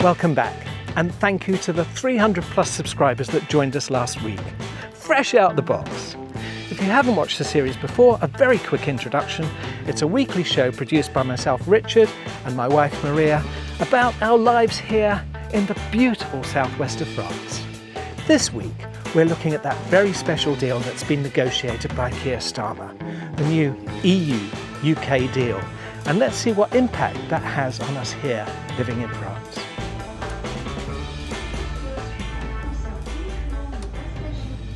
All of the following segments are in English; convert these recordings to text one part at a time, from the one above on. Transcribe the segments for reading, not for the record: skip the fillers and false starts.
Welcome back, and thank you to the 300 plus subscribers that joined us last week. Fresh out the box. If you haven't watched the series before, a very quick introduction. It's a weekly show produced by myself, Richard, and my wife, Maria, about our lives here in the beautiful southwest of France. This week, we're looking at that very special deal that's been negotiated by Keir Starmer, the new EU-UK deal, and let's see what impact that has on us here living in France.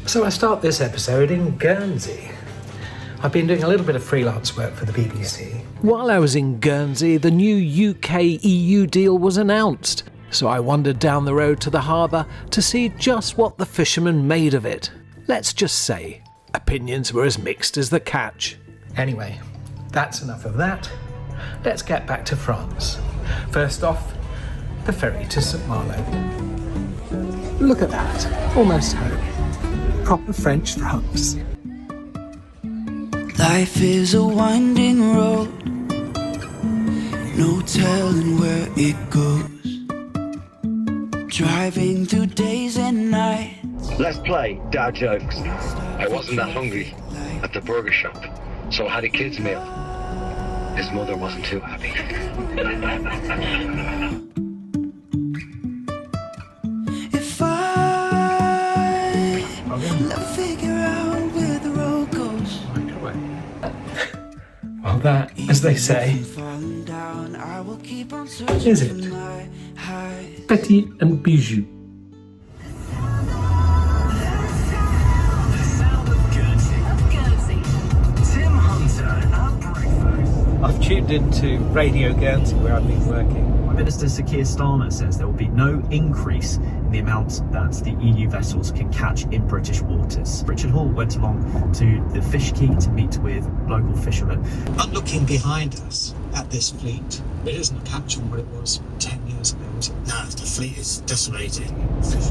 So I start this episode in Guernsey. I've been doing a little bit of freelance work for the BBC. While I was in Guernsey, the new UK-EU deal was announced, so I wandered down the road to the harbour to see just what the fishermen made of it. Let's just say, opinions were as mixed as the catch. Anyway, that's enough of that. Let's get back to France. First off, the ferry to St Malo. Look at that, almost home. Proper French France. Life is a winding road, no telling where it goes. Driving through days and nights. Let's play dad jokes. I wasn't that hungry at the burger shop, so I had a kid's meal. His mother wasn't too happy. If I figure out where the road goes. Well, that, as they say, is it. Petit and bijou. I've tuned into Radio Guernsey where I've been working. Prime Minister Sir Keir Starmer says there will be no increase in the amount that the EU vessels can catch in British waters. Richard Hall went along to the Fish Quay to meet with local fishermen. But looking behind us at this fleet, it isn't a patch on what it was 10 years ago, is it? No, the fleet is decimated.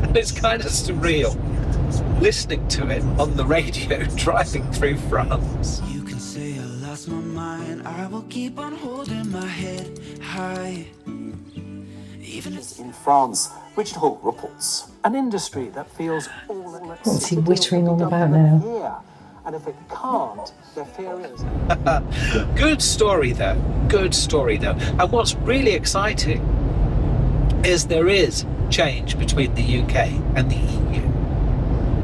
And it's kind of surreal listening to it on the radio driving through France. You can say I lost my mind, I will keep on holding my head high. Even if in France, Richard Hall reports. An industry that feels all at What's he wittering on about now? Here. And if it can't, their fear is. Good story though. And what's really exciting is there is change between the UK and the EU.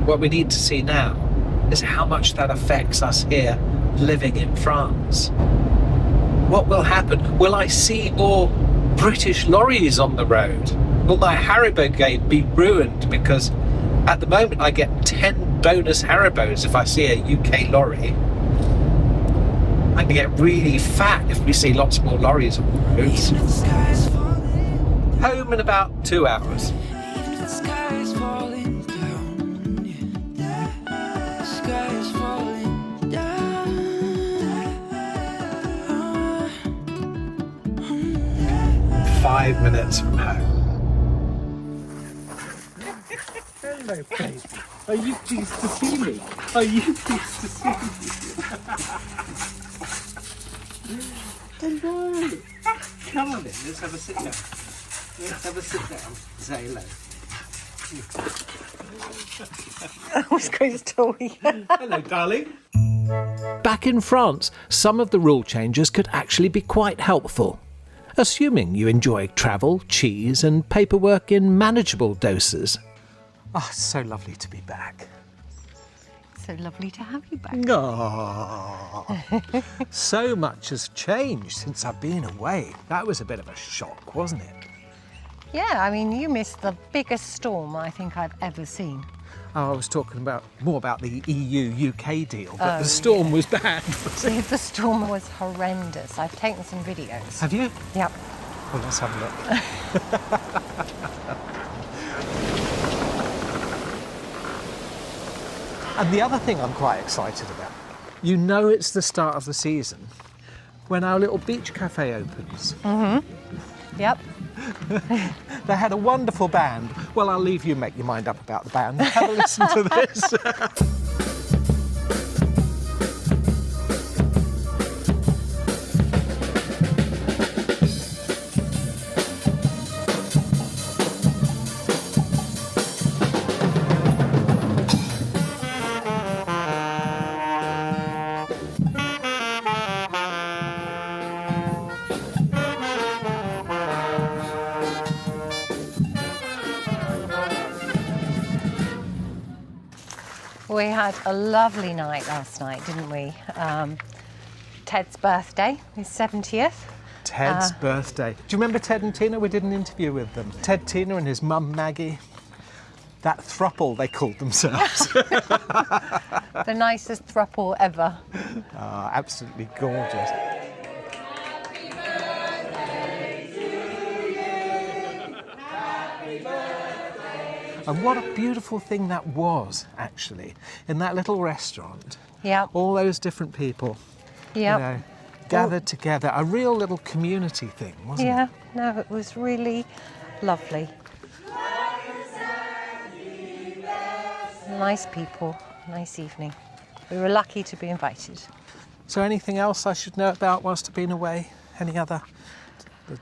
What we need to see now is how much that affects us here living in France. What will happen? Will I see more British lorries on the road? Will my Haribo game be ruined? Because at the moment I get 10 bonus Haribos if I see a UK lorry. I can get really fat if we see lots more lorries on the roads. Home in about 2 hours. even if the sky is falling down, yeah, the sky is falling down. 5 minutes from home. Hello, baby. Are you pleased to see me? Are you pleased to see me? Hello. Come on in, let's have a sit down. Let's have a sit down. Say hello. What's going story? Hello, darling. Back in France, some of the rule changes could actually be quite helpful. Assuming you enjoy travel, cheese and paperwork in manageable doses. Oh, it's so lovely to be back. So lovely to have you back. Oh, so much has changed since I've been away. That was a bit of a shock, wasn't it? Yeah, I mean, you missed the biggest storm I think I've ever seen. Oh, I was talking more about the EU-UK deal, but the storm was bad. See, the storm was horrendous. I've taken some videos. Have you? Yep. Well, let's have a look. And the other thing I'm quite excited about, you know it's the start of the season when our little beach cafe opens. Mm-hmm. Yep. They had a wonderful band. Well, I'll leave you make your mind up about the band. Have a listen to this. We had a lovely night last night, didn't we? Ted's birthday, his 70th. Ted's birthday. Do you remember Ted and Tina? We did an interview with them. Ted, Tina and his mum Maggie. That throuple, they called themselves. The nicest throuple ever. Oh, absolutely gorgeous. And what a beautiful thing that was, actually, in that little restaurant. Yeah. All those different people, Yeah. you know, gathered together. A real little community thing, wasn't it? Yeah, no, it was really lovely. Nice people, nice evening. We were lucky to be invited. So anything else I should know about whilst I've been away? Any other?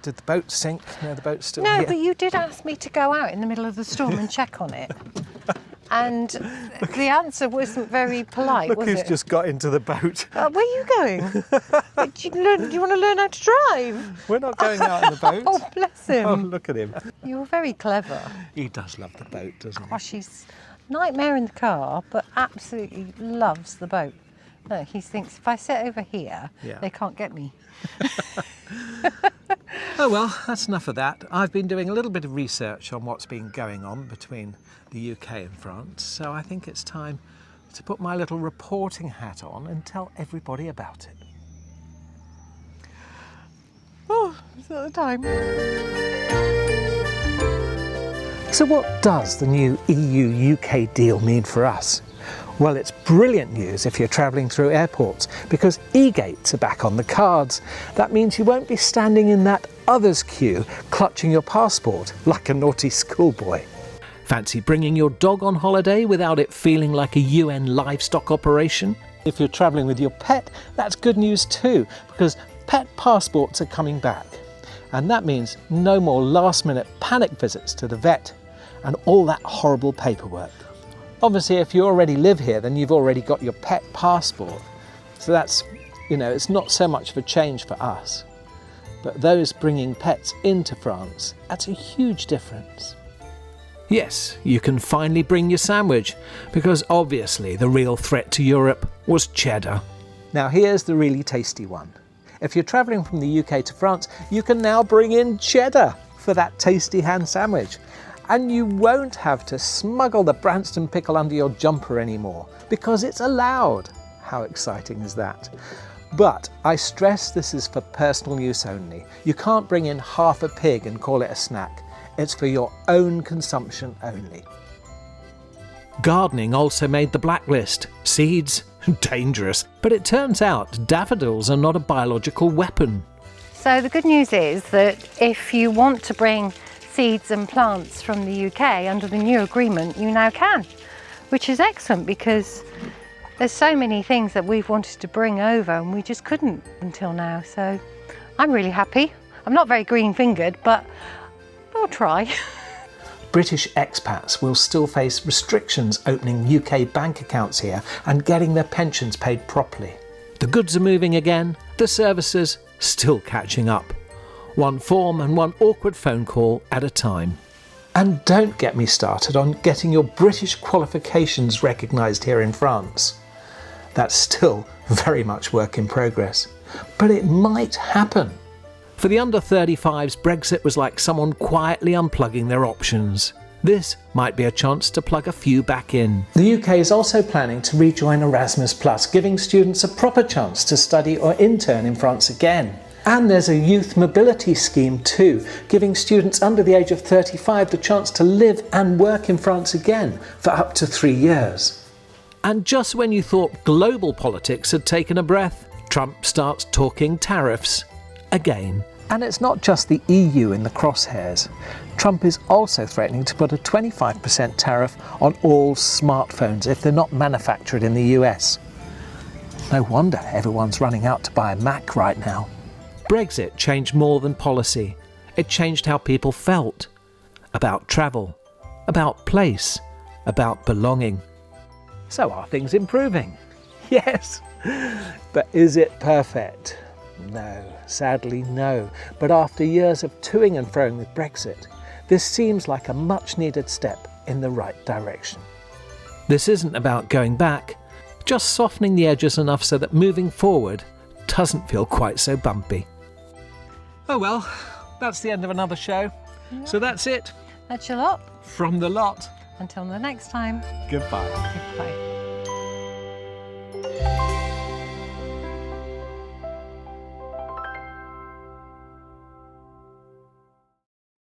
Did the boat sink? No, the boat's still No, here. but you did ask me to go out in the middle of the storm and check on it. And the answer wasn't very polite, Look was who's it? just got into the boat. Where are you going? do you want to learn how to drive? We're not going out in the boat. Oh, bless him. Oh, look at him. You were very clever. He does love the boat, doesn't he? Gosh, he's nightmare in the car, but absolutely loves the boat. No, he thinks if I sit over here, Yeah. they can't get me. Oh well, that's enough of that. I've been doing a little bit of research on what's been going on between the UK and France, so I think it's time to put my little reporting hat on and tell everybody about it. Oh, is that the time? So what does the new EU-UK deal mean for us? Well, it's brilliant news if you're travelling through airports, because e-gates are back on the cards. That means you won't be standing in that others queue clutching your passport like a naughty schoolboy. Fancy bringing your dog on holiday without it feeling like a UN livestock operation? If you're travelling with your pet, that's good news too, because pet passports are coming back. And that means no more last-minute panic visits to the vet and all that horrible paperwork. Obviously, if you already live here, then you've already got your pet passport. So that's, you know, it's not so much of a change for us. But those bringing pets into France, that's a huge difference. Yes, you can finally bring your sandwich, because obviously the real threat to Europe was cheddar. Now here's the really tasty one. If you're travelling from the UK to France, you can now bring in cheddar for that tasty ham sandwich. And you won't have to smuggle the Branston pickle under your jumper anymore, because it's allowed. How exciting is that? But I stress this is for personal use only. You can't bring in half a pig and call it a snack. It's for your own consumption only. Gardening also made the blacklist. Seeds? Dangerous. But it turns out daffodils are not a biological weapon. So the good news is that if you want to bring seeds and plants from the UK under the new agreement, you now can, which is excellent, because there's so many things that we've wanted to bring over and we just couldn't until now. So I'm really happy. I'm not very green-fingered, but I'll try. British expats will still face restrictions opening UK bank accounts here and getting their pensions paid properly. The goods are moving again, the services still catching up. One form and one awkward phone call at a time. And don't get me started on getting your British qualifications recognised here in France. That's still very much work in progress. But it might happen. For the under-35s, Brexit was like someone quietly unplugging their options. This might be a chance to plug a few back in. The UK is also planning to rejoin Erasmus+, giving students a proper chance to study or intern in France again. And there's a youth mobility scheme too, giving students under the age of 35 the chance to live and work in France again for up to 3 years. And just when you thought global politics had taken a breath, Trump starts talking tariffs again. And it's not just the EU in the crosshairs. Trump is also threatening to put a 25% tariff on all smartphones if they're not manufactured in the US. No wonder everyone's running out to buy a Mac right now. Brexit changed more than policy. It changed how people felt. About travel, about place, about belonging. So are things improving? Yes. But is it perfect? No, sadly no. But after years of toing and froing with Brexit, this seems like a much needed step in the right direction. This isn't about going back, just softening the edges enough so that moving forward doesn't feel quite so bumpy. Oh well, that's the end of another show. So that's it That's your lot. from the lot. Until the next time. Goodbye. Goodbye.